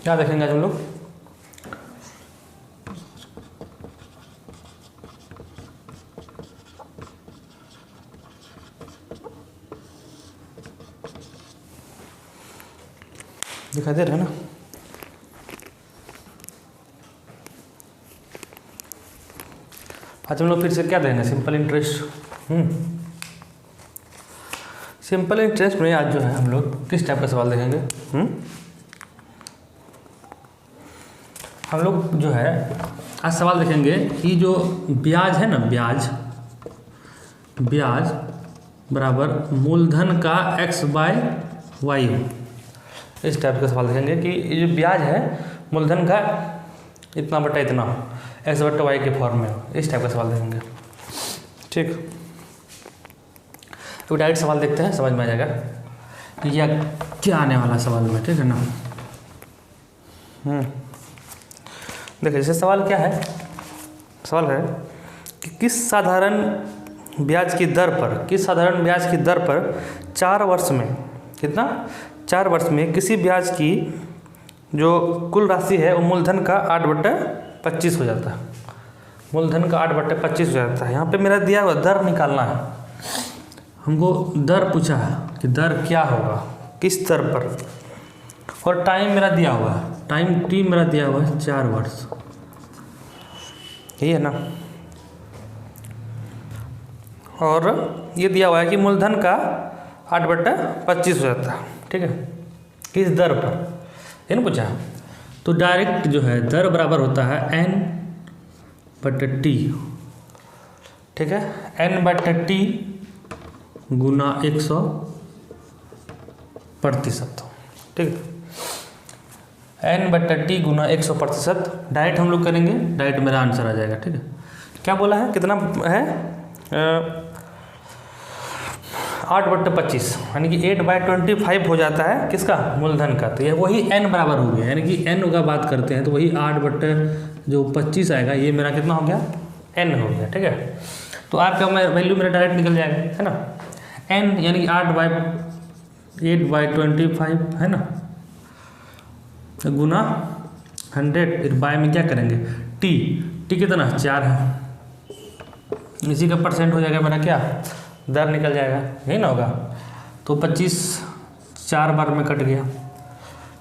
क्या देखेंगे आज हम लोग? दिखाई दे रहा है ना? आज हम लोग फिर से क्या देंगे? Simple interest. सिंपल इंटरेस्ट में आज जो है हम लोग किस टाइप का सवाल देखेंगे? हम लोग जो है आज सवाल देखेंगे कि जो ब्याज है ना, ब्याज बराबर मूलधन का x/y हो। इस टाइप का सवाल देखेंगे कि ये जो ब्याज है मूलधन का इतना बटा इतना x/y के फॉर्म में हो। इस टाइप का सवाल देखेंगे। ठीक, तो डायरेक्ट सवाल देखते हैं, समझ में आ जाएगा कि यह क्या आने वाला सवाल में। ठीक है ना? देखिए जैसे सवाल क्या है? सवाल है कि किस साधारण ब्याज की दर पर 4 वर्ष में, कितना? 4 वर्ष में किसी ब्याज की जो कुल राशि है वो मूलधन का 8/25 हो जाता है। मूलधन का 8/25 हो जाता है। यहाँ पे मेरा दिया हुआ दर निकालना है। हमको दर पूछा है कि दर क्या होगा, किस दर पर, और टाइम मेरा दिया हुआ है, टाइम टी मेरा दिया हुआ है 4 वर्ष। यही है ना? और ये दिया हुआ है कि मूलधन का 8/25 हो जाता है। ठीक है, किस दर पर, ये ना पूछा। तो डायरेक्ट जो है दर बराबर होता है n/t। ठीक है, n/t गुना 100%। ठीक है, n/t गुना 100%। डायरेक्ट हम लोग करेंगे, डायरेक्ट मेरा आंसर आ जाएगा। ठीक है, क्या बोला है? कितना है? 8/25 यानी कि 8/25 हो जाता है किसका? मूलधन का। तो ये वही n बराबर हो गया, यानी कि n का बात करते हैं तो वही 8/25 आएगा। ये मेरा कितना हो गया? n हो गया। ठीक है, तो r का वैल्यू मेरा डायरेक्ट निकल जाएगा, है ना? n यानी कि 8/25 है ना, गुना 100। फिर बाय में क्या करेंगे? t कितना? 4 है। इसी का परसेंट हो जाएगा मेरा, क्या दर निकल जाएगा, यही ना होगा? तो 25 4 बार में कट गया,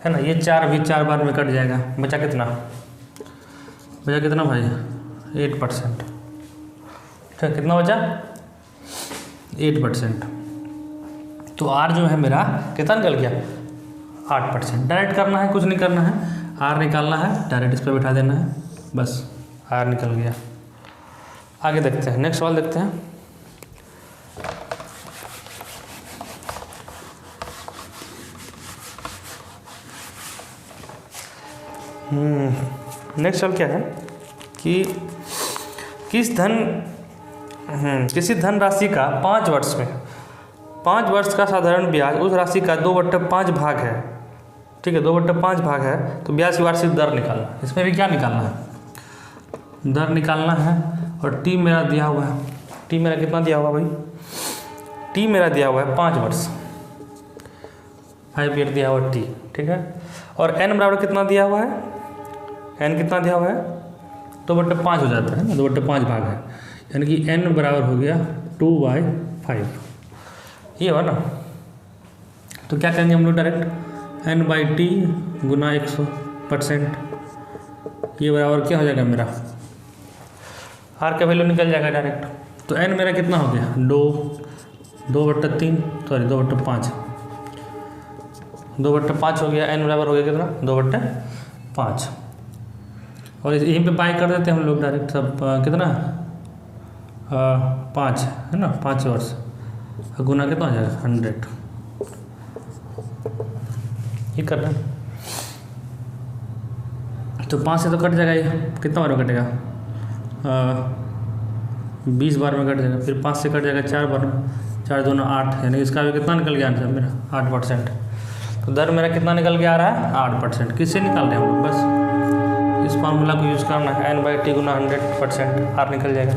है ना? ये 4 भी 4 बार में कट जाएगा। बचा कितना? भाई? 8%। ठीक, कितना बचा? 8%। तो r जो है मेरा कितना निकल गया? 8%। डायरेक्ट करना है, कुछ नहीं करना है, r निकालना है, डायरेक्ट इस पर बिठा देना है, बस r निकल गया। आगे देखते हैं, नेक्स्ट सवाल देखते हैं। नेक्स्ट सवाल क्या है कि किसी धन राशि का 5 वर्ष में 5 वर्ष का साधारण ब्याज उस राशि का 2/5 भाग है। ठीक है, 2/5 भाग है। तो ब्याज की वार्षिक दर निकालना, इसमें भी क्या निकालना है? दर निकालना है। और टी मेरा दिया हुआ है, टी मेरा कितना दिया हुआ भाई? टी मेरा दिया हुआ है 5 वर्ष, 5 ईयर दिया हुआ टी। ठीक है, और n बराबर कितना दिया हुआ है? n कितना दिया हुआ है? 2/5 हो जाता है ना, 2/5 भाग है, यानी कि n बराबर हो गया 2/5। ये हुआ ना? तो क्या करेंगे हम लोग? डायरेक्ट n/t गुना 100%। ये बराबर क्या हो जाएगा मेरा? r का वैल्यू निकल जाएगा डायरेक्ट। तो n मेरा कितना हो गया? 2/3 सॉरी 2/5 हो गया। n बराबर हो गया कितना? 2/5। और यहीं पे बाई कर देते हैं हम लोग डायरेक्ट। सब कितना? 5 है ना, 5 वर्ष गुना कितना हो जाएगा? 100। ये करना, तो 5 से तो कट जाएगा। ये कितना बार में कटेगा? 20 बार में कट जाएगा। फिर 5 से कट जाएगा 4 बार में, 4 दूना 8, यानी इसका भी कितना निकल गया आंसर मेरा? 8%। तो दर मेरा कितना निकल के आ रहा है? 8%। किससे निकाल रहे हैं हम लोग? बस इस फार्मूला को यूज़ करना है। n/t गुना 100% r निकल जाएगा।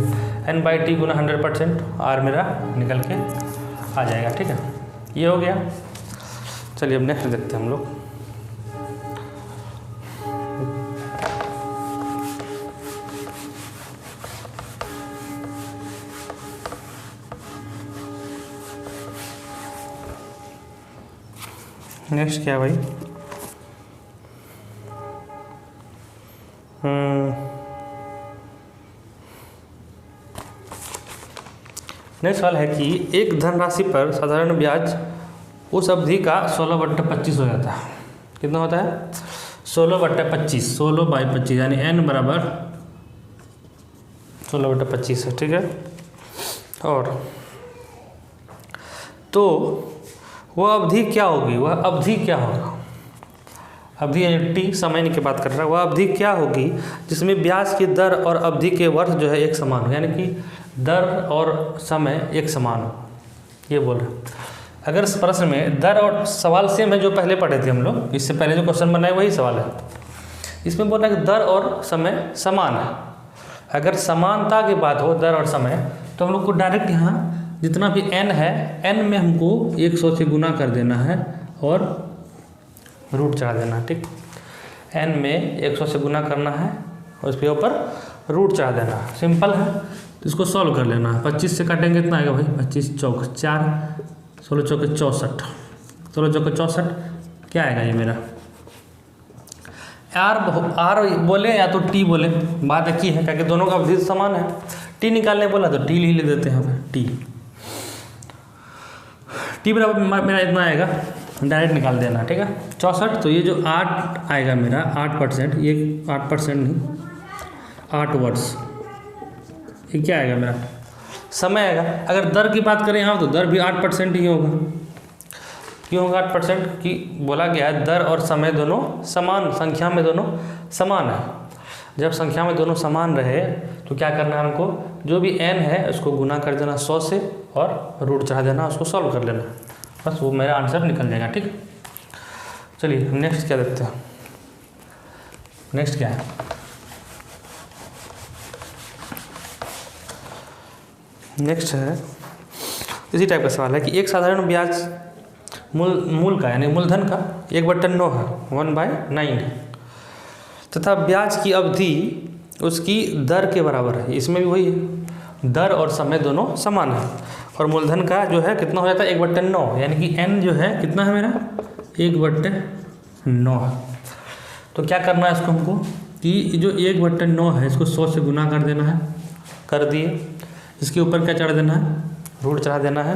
n/t गुना 100% r मेरा निकल के आ जाएगा। ठीक है, ये हो गया। चलिए अब नेक्स्ट देखते हैं हम लोग। नेक्स्ट क्या है भाई? नेक्स्ट सवाल है कि एक धनराशि पर साधारण ब्याज उस अवधि का 16/25 हो जाता है। कितना होता है? 16/25, 16/25 यानी n बराबर 16/25 है। ठीक है। और तो वह अवधि क्या होगी? वह अवधि क्या होगा? अवधि यानी टी, समय की बात कर रहा है। वह अवधि क्या होगी जिसमें ब्याज की दर और अवधि के वर्ष जो है एक समान हो, यानी कि दर और समय एक समान हो, ये बोल रहे हैं। अगर इस प्रश्न में दर और सवाल सेम है जो पहले पढ़े थे हम लोग, इससे पहले जो क्वेश्चन बनाए वही सवाल है। इसमें बोल रहा है कि दर और समय समान है। अगर समानता की बात हो दर और समय, तो हम लोग को डायरेक्ट यहाँ जितना भी n है, n में हमको 100 से गुना कर देना है और रूट चढ़ा देना है। ठीक, n में 100 से गुना करना है और उसके ऊपर रूट चढ़ा देना है। सिंपल है, तो इसको सॉल्व कर लेना है। 25 से काटेंगे कितना आएगा भाई? 25 चौक 4, 16 चौके 64, 16 चौके 64 क्या आएगा ये मेरा? आर बोले या तो टी बोले, बात एक ही है, क्योंकि दोनों का अवधि समान है। टी निकालने बोला तो टी ही ले देते हैं हम। टी बराबर मेरा इतना आएगा, डायरेक्ट निकाल देना। ठीक है। 64, तो ये जो 8 आएगा मेरा 8%, ये 8% नहीं 8 वर्ष, ये क्या आएगा मेरा? समय आएगा। अगर दर की बात करें यहाँ तो दर भी 8% ही होगा। क्यों होगा 8%? कि बोला गया है दर और समय दोनों समान, संख्या में दोनों समान है। जब संख्या में दोनों समान रहे तो क्या करना है हमको? जो भी n है उसको गुना कर देना 100 से और रूट चढ़ा देना, उसको सॉल्व कर लेना, बस वो मेरा आंसर निकल जाएगा। ठीक, चलिए नेक्स्ट क्या देखते हैं। नेक्स्ट क्या है? नेक्स्ट है इसी टाइप का सवाल है कि एक साधारण ब्याज मूल का यानी मूलधन का 1/9 है, 1/9 है, तथा ब्याज की अवधि उसकी दर के बराबर है। इसमें भी वही है, दर और समय दोनों समान है। और मूलधन का जो है कितना हो जाता है? 1/9, यानी कि n जो है कितना है मेरा? 1/9 है। तो क्या करना है इसको हमको कि जो 1/9 है इसको 100 से गुना कर देना है, कर दिए। इसके ऊपर क्या चढ़ा देना है? रूट चढ़ा देना है।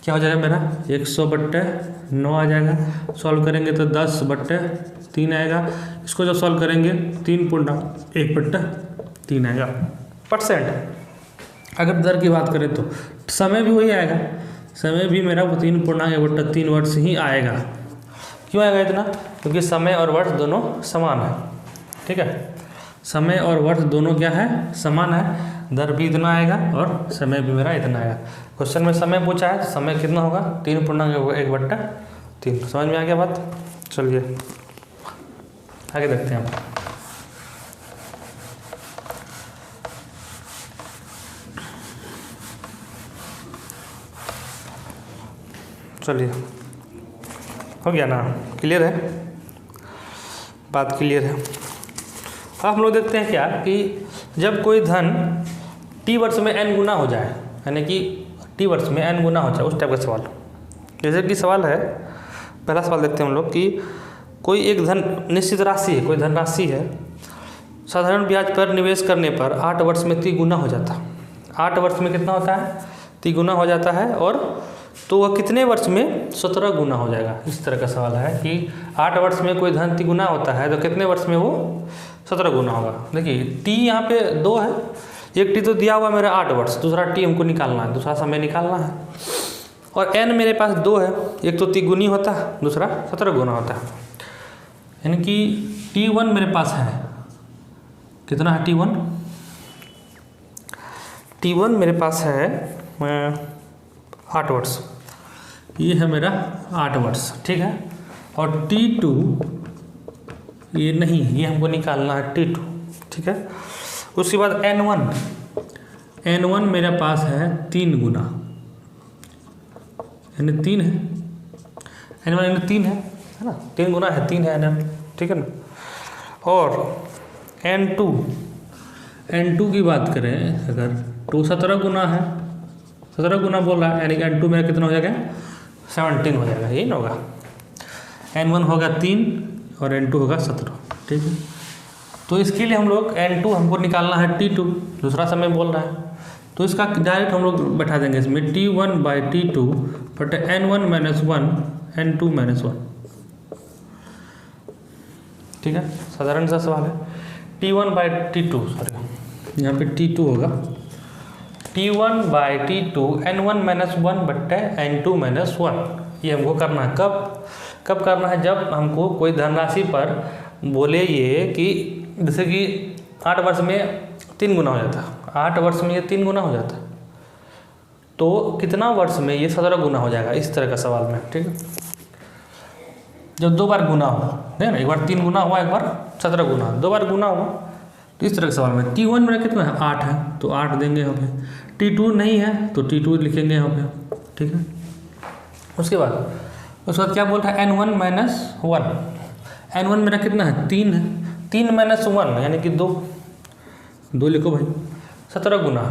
क्या हो जाएगा मेरा? 100/9 आ जाएगा। सॉल्व करेंगे तो 10/3 आएगा। इसको जब सॉल्व करेंगे 3/1/3 आएगा परसेंट। अगर दर की बात करें तो समय भी वही आएगा, समय भी मेरा 3/1/3 वर्ष ही आएगा। क्यों आएगा इतना? क्योंकि समय और वर्ष दोनों समान है। ठीक है, समय और वर्ष दोनों क्या है? समान है। दर भी इतना आएगा और समय भी मेरा इतना आएगा। क्वेश्चन में समय पूछा है तो समय कितना होगा? 3/1/3। समझ में आ गया बात? चलिए आगे देखते हैं हम। चलिए हो गया ना? क्लियर है बात? क्लियर है। अब हम लोग देखते हैं क्या कि जब कोई धन t वर्ष में n गुना हो जाए, यानी कि t वर्ष में n गुना हो जाए, उस टाइप का सवाल। जैसे कि सवाल है, पहला सवाल देखते हैं हम लोग कि कोई एक धन निश्चित राशि है, कोई धनराशि है, साधारण ब्याज पर निवेश करने पर 8 वर्ष में 3 गुना हो जाता है। 8 वर्ष में कितना होता है? 3 गुना हो जाता है। और तो वह कितने वर्ष में 17 गुना हो जाएगा? इस तरह का सवाल है कि 8 वर्ष में कोई धन 3 गुना होता है तो कितने वर्ष में वो 17 गुना होगा। देखिए टी यहाँ पे 2 है, एक टी तो दिया हुआ मेरा 8 वर्ष, दूसरा टी हमको निकालना है, दूसरा समय निकालना है। और n मेरे पास 2 है, एक तो 3 गुनी होता है, दूसरा 17 गुना होता है। यानी कि t1 मेरे पास है, कितना है t1? t1 मेरे पास है 8 वर्ष, ये है मेरा 8 वर्ष। ठीक है। और t2 ये नहीं, ये हमको निकालना है t2। ठीक है। उसके बाद n1 मेरे पास है 3 गुना, यानी 3 है, n1 यानी 3 है ना? 3 गुना है, 3 है n। ठीक है ना? और n2 की बात करें अगर तो 17 गुना है, 17 गुना बोल रहा है, यानी कि n2 मेरा कितना हो जाएगा? 17 हो जाएगा, यही ना होगा? N1 होगा 3 और N2 होगा 17, ठीक है। तो इसके लिए हम लोग N2 हमको निकालना है T2, दूसरा समय बोल रहा है, तो इसका डायरेक्ट हम लोग बैठा देंगे इसमें T1/T2 बटे N1 - 1 N2 - 1, ठीक है। साधारण सा सवाल है। T1/T2 सॉरी यहाँ पे T2 होगा T1/T2 N1 - 1 बट्टे N2 - 1, ये हमको करना है। कब करना है? जब हमको कोई धनराशि पर बोले ये कि जैसे कि 8 वर्ष में 3 गुना हो जाता, 8 वर्ष में ये 3 गुना हो जाता, तो कितना वर्ष में ये 17 गुना हो जाएगा, इस तरह का सवाल में, ठीक है। जब 2 बार गुना हो, है ना, एक बार 3 गुना हुआ, एक बार 17 गुना, 2 बार गुना हुआ, तो इस तरह के सवाल में T1 मेरा कितना है 8 है, तो 8 देंगे यहाँ पे। T2 नहीं है तो T2 लिखेंगे यहाँ पे, ठीक है। उसके बाद क्या बोल रहा है N1 - 1, N1 मेरा कितना है 3 है, 3 - 1 यानी कि 2 लिखो भाई, 17 गुना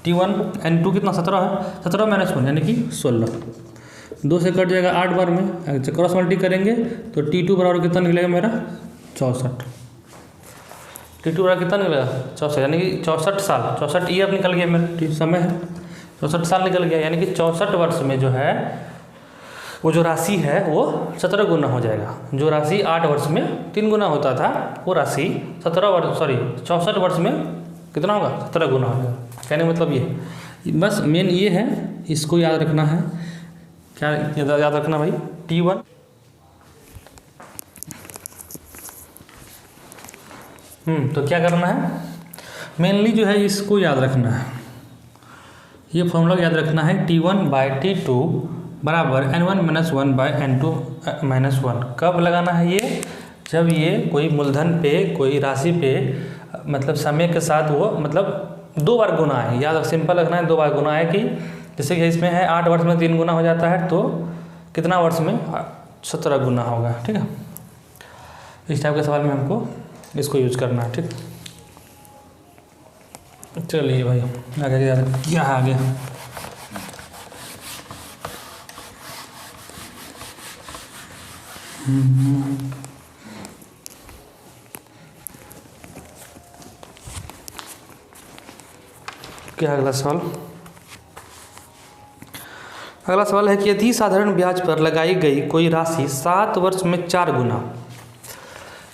T1 N2 कितना 17 है, 17 - 1 यानी कि 16, 2 से कट जाएगा 8 बार में, क्रॉस मल्टी करेंगे तो T2 बराबर कितना निकलेगा मेरा 64, T2 बराबर कितना निकलेगा 64 यानी कि 64 साल, 64 ईयर निकल गया मेरा, समय है 64 साल निकल गया, यानी कि 64 वर्ष में जो है वो जो राशि है वो 17 गुना हो जाएगा। जो राशि 8 वर्ष में 3 गुना होता था वो राशि 64 वर्ष में कितना होगा 17 गुना होगा। कहने मतलब ये बस मेन ये है, इसको याद रखना है। क्या याद रखना भाई T1 तो क्या करना है मेनली जो है इसको याद रखना है, ये फॉर्मूला याद रखना है T1/T2 बराबर N1 - 1 N2 - 1। कब लगाना है ये? जब ये कोई मूलधन पे कोई राशि पे मतलब समय के साथ वो मतलब 2 बार गुना है, याद सिंपल रखना है 2 बार गुना है कि जैसे कि इसमें है 8 वर्ष में 3 गुना हो जाता है, तो कितना वर्ष में 17 गुना होगा, ठीक है। इस टाइप के सवाल में हमको इसको यूज करना है, ठीक। चलिए भाई आगे क्या आगे क्या अगला सवाल? अगला सवाल है कि यदि साधारण ब्याज पर लगाई गई कोई राशि 7 वर्ष में 4 गुना,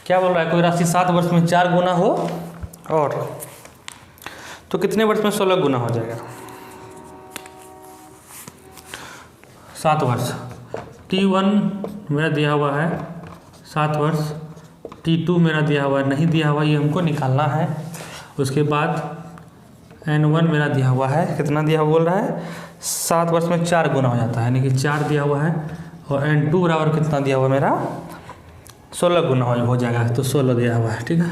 क्या बोल रहा है, कोई राशि 7 वर्ष में 4 गुना हो और तो कितने वर्ष में 16 गुना हो जाएगा? 7 वर्ष T1 मेरा दिया हुआ है 7 वर्ष, T2 मेरा दिया हुआ नहीं दिया हुआ, ये हमको निकालना है। उसके बाद N1 मेरा दिया हुआ है, कितना दिया हुआ बोल रहा है 7 वर्ष में 4 गुना हो जाता है, यानी कि 4 दिया हुआ है, और N2 बराबर कितना दिया हुआ मेरा 16 गुना हो जाएगा, तो 16 दिया हुआ है, ठीक है।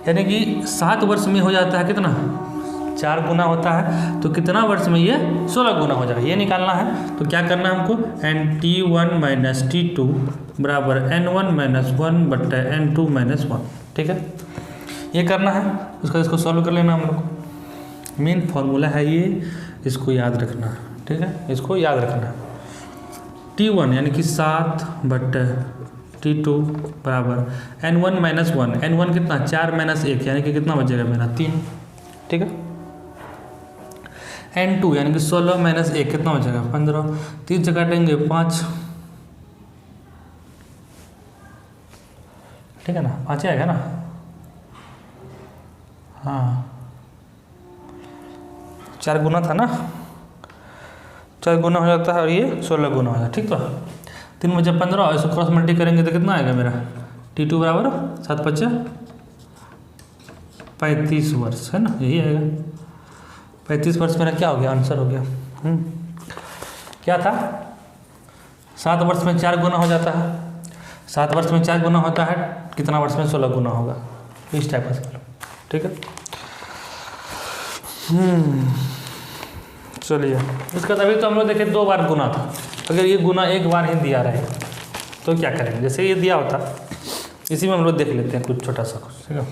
यानी कि 7 वर्ष में हो जाता है कितना 4 गुना होता है, तो कितना वर्ष में ये 16 गुना हो जाएगा, ये निकालना है। तो क्या करना है हमको T1 - T2 बराबर N1 - 1 बट्टे N2 - 1, ठीक है, ये करना है। उसका इसको सॉल्व कर लेना हम लोग को, मेन फॉर्मूला है ये, इसको याद रखना है, ठीक है, इसको याद रखना है। T1 यानी कि 7 बट्टे T2 बराबर N1 - 1, N1 कितना 4 - 1 यानी कि कितना बचेगा मेरा 3, ठीक है। N2 यानी कि 16 - 1 कितना बचेगा 15, 3 से काटेंगे 5, ठीक है ना, 5 आएगा ना, हाँ 4 गुना था ना, 4 गुना हो जाता है और ये 16 गुना हो जाता है, ठीक। तो 3 बचे 15, इसको क्रॉस मल्टी करेंगे तो कितना आएगा मेरा T2 बराबर 7 × 5 = 35 वर्ष, है ना, यही आएगा 35 वर्ष मेरा क्या हो गया, आंसर हो गया। क्या था 7 वर्ष में 4 गुना हो जाता है, 7 वर्ष में 4 गुना होता है, कितना वर्ष में 16 गुना होगा, इस टाइप का सवाल, ठीक है। चलिए इसका तभी तो हम लोग देखे 2 बार गुना था, अगर ये गुना 1 बार ही दिया रहे तो क्या करेंगे, जैसे ये दिया होता, इसी में हम लोग देख लेते हैं कुछ छोटा सा कुछ, ठीक है।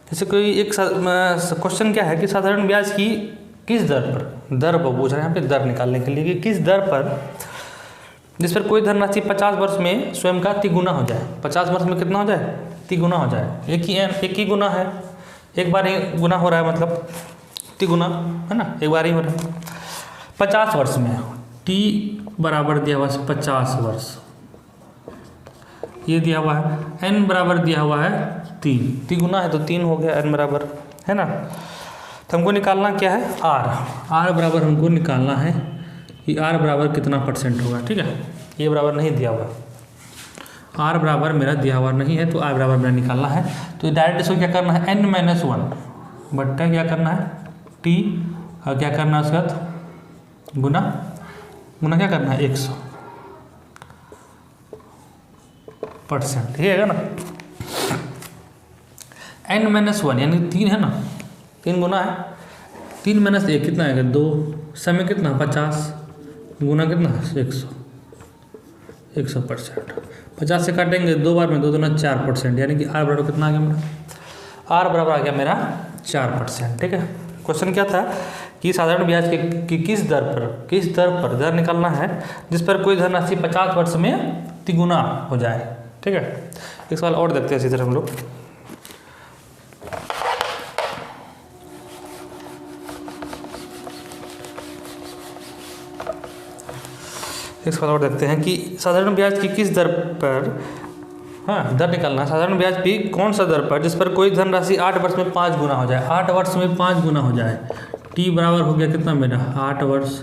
जैसे कोई एक क्वेश्चन क्या है कि साधारण ब्याज की किस दर पर पूछ रहे हैं यहाँ पे दर निकालने के लिए कि किस दर पर जिस पर कोई धनराशि 50 वर्ष में स्वयं का तिगुना हो जाए। 50 वर्ष में कितना हो जाए? तिगुना हो जाए। एक ही गुना है, एक बार ही गुना हो रहा है, मतलब तिगुना है ना, एक बार ही हो रहा है। 50 वर्ष में t बराबर दिया हुआ है 50 वर्ष, ये दिया हुआ है। n बराबर दिया हुआ है 3, तिगुना है तो 3 हो गया, n बराबर है ना। तो हमको निकालना क्या है? r बराबर हमको निकालना है कि r बराबर कितना परसेंट होगा। ठीक है, ये बराबर नहीं दिया हुआ, r बराबर मेरा दिया हुआ नहीं है, तो r बराबर मेरा निकालना है। तो डायरेक्ट इसको क्या करना है? n-1 बट्टा क्या करना है? t और क्या करना है उसके बाद? गुना क्या करना है? 100%, ये है ना। n-1 यानी 3 है ना, 3 गुना है, 3 - 1 कितना आएगा? 2, समय कितना? 50 गुना कितना? 100%। 50 से काटेंगे 2 बार में, 2 दूना 4%, यानी कि r बराबर कितना आ गया मेरा? r बराबर आ गया मेरा 4%। ठीक है, क्वेश्चन क्या था कि साधारण ब्याज की किस दर पर दर निकालना है जिस पर कोई धनराशि 50 वर्ष में तिगुना हो जाए। ठीक है, एक सवाल और देखते हैं इसी तरह हम लोग। एक सवाल और देखते हैं कि साधारण ब्याज की किस दर पर दर निकालना है। साधारण ब्याज की कौन सा दर पर जिस पर कोई धनराशि 8 वर्ष में 5 गुना हो जाए। 8 वर्ष में 5 गुना हो जाए। t बराबर हो गया कितना मेरा? 8 वर्ष।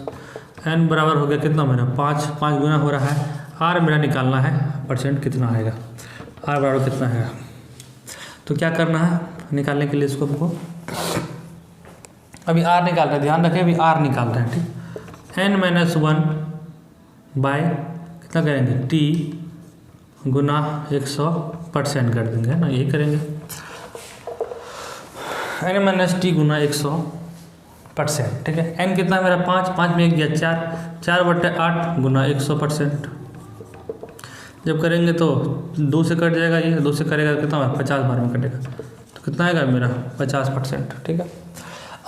n बराबर हो गया कितना मेरा? 5 गुना हो रहा है। r मेरा निकालना है, परसेंट कितना आएगा? r बराबर कितना है? तो क्या करना है निकालने के लिए इसको हमको? अभी r निकाल रहे हैं, ध्यान रखें, अभी r निकाल रहे हैं। ठीक, n-1 बाय कितना करेंगे? t गुना 100% कर देंगे, है ना, यही करेंगे। n-t गुना 100%। ठीक है, n कितना है मेरा? 5 में 1 गया 4/8 गुना 100%। जब करेंगे तो 2 से कट जाएगा, ये 2 से करेगा कितना? 50 बार में कटेगा, तो कितना आएगा मेरा? 50%। ठीक है,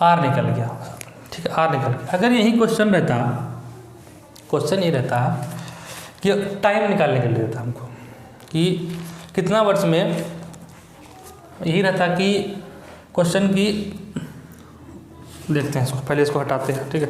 r निकल गया। ठीक है, r निकल गया। अगर यही क्वेश्चन ये रहता कि टाइम निकालने के लिए रहता हमको कि कितना वर्ष में, यही रहता कि क्वेश्चन की देखते हैं इसको, पहले इसको हटाते हैं। ठीक है।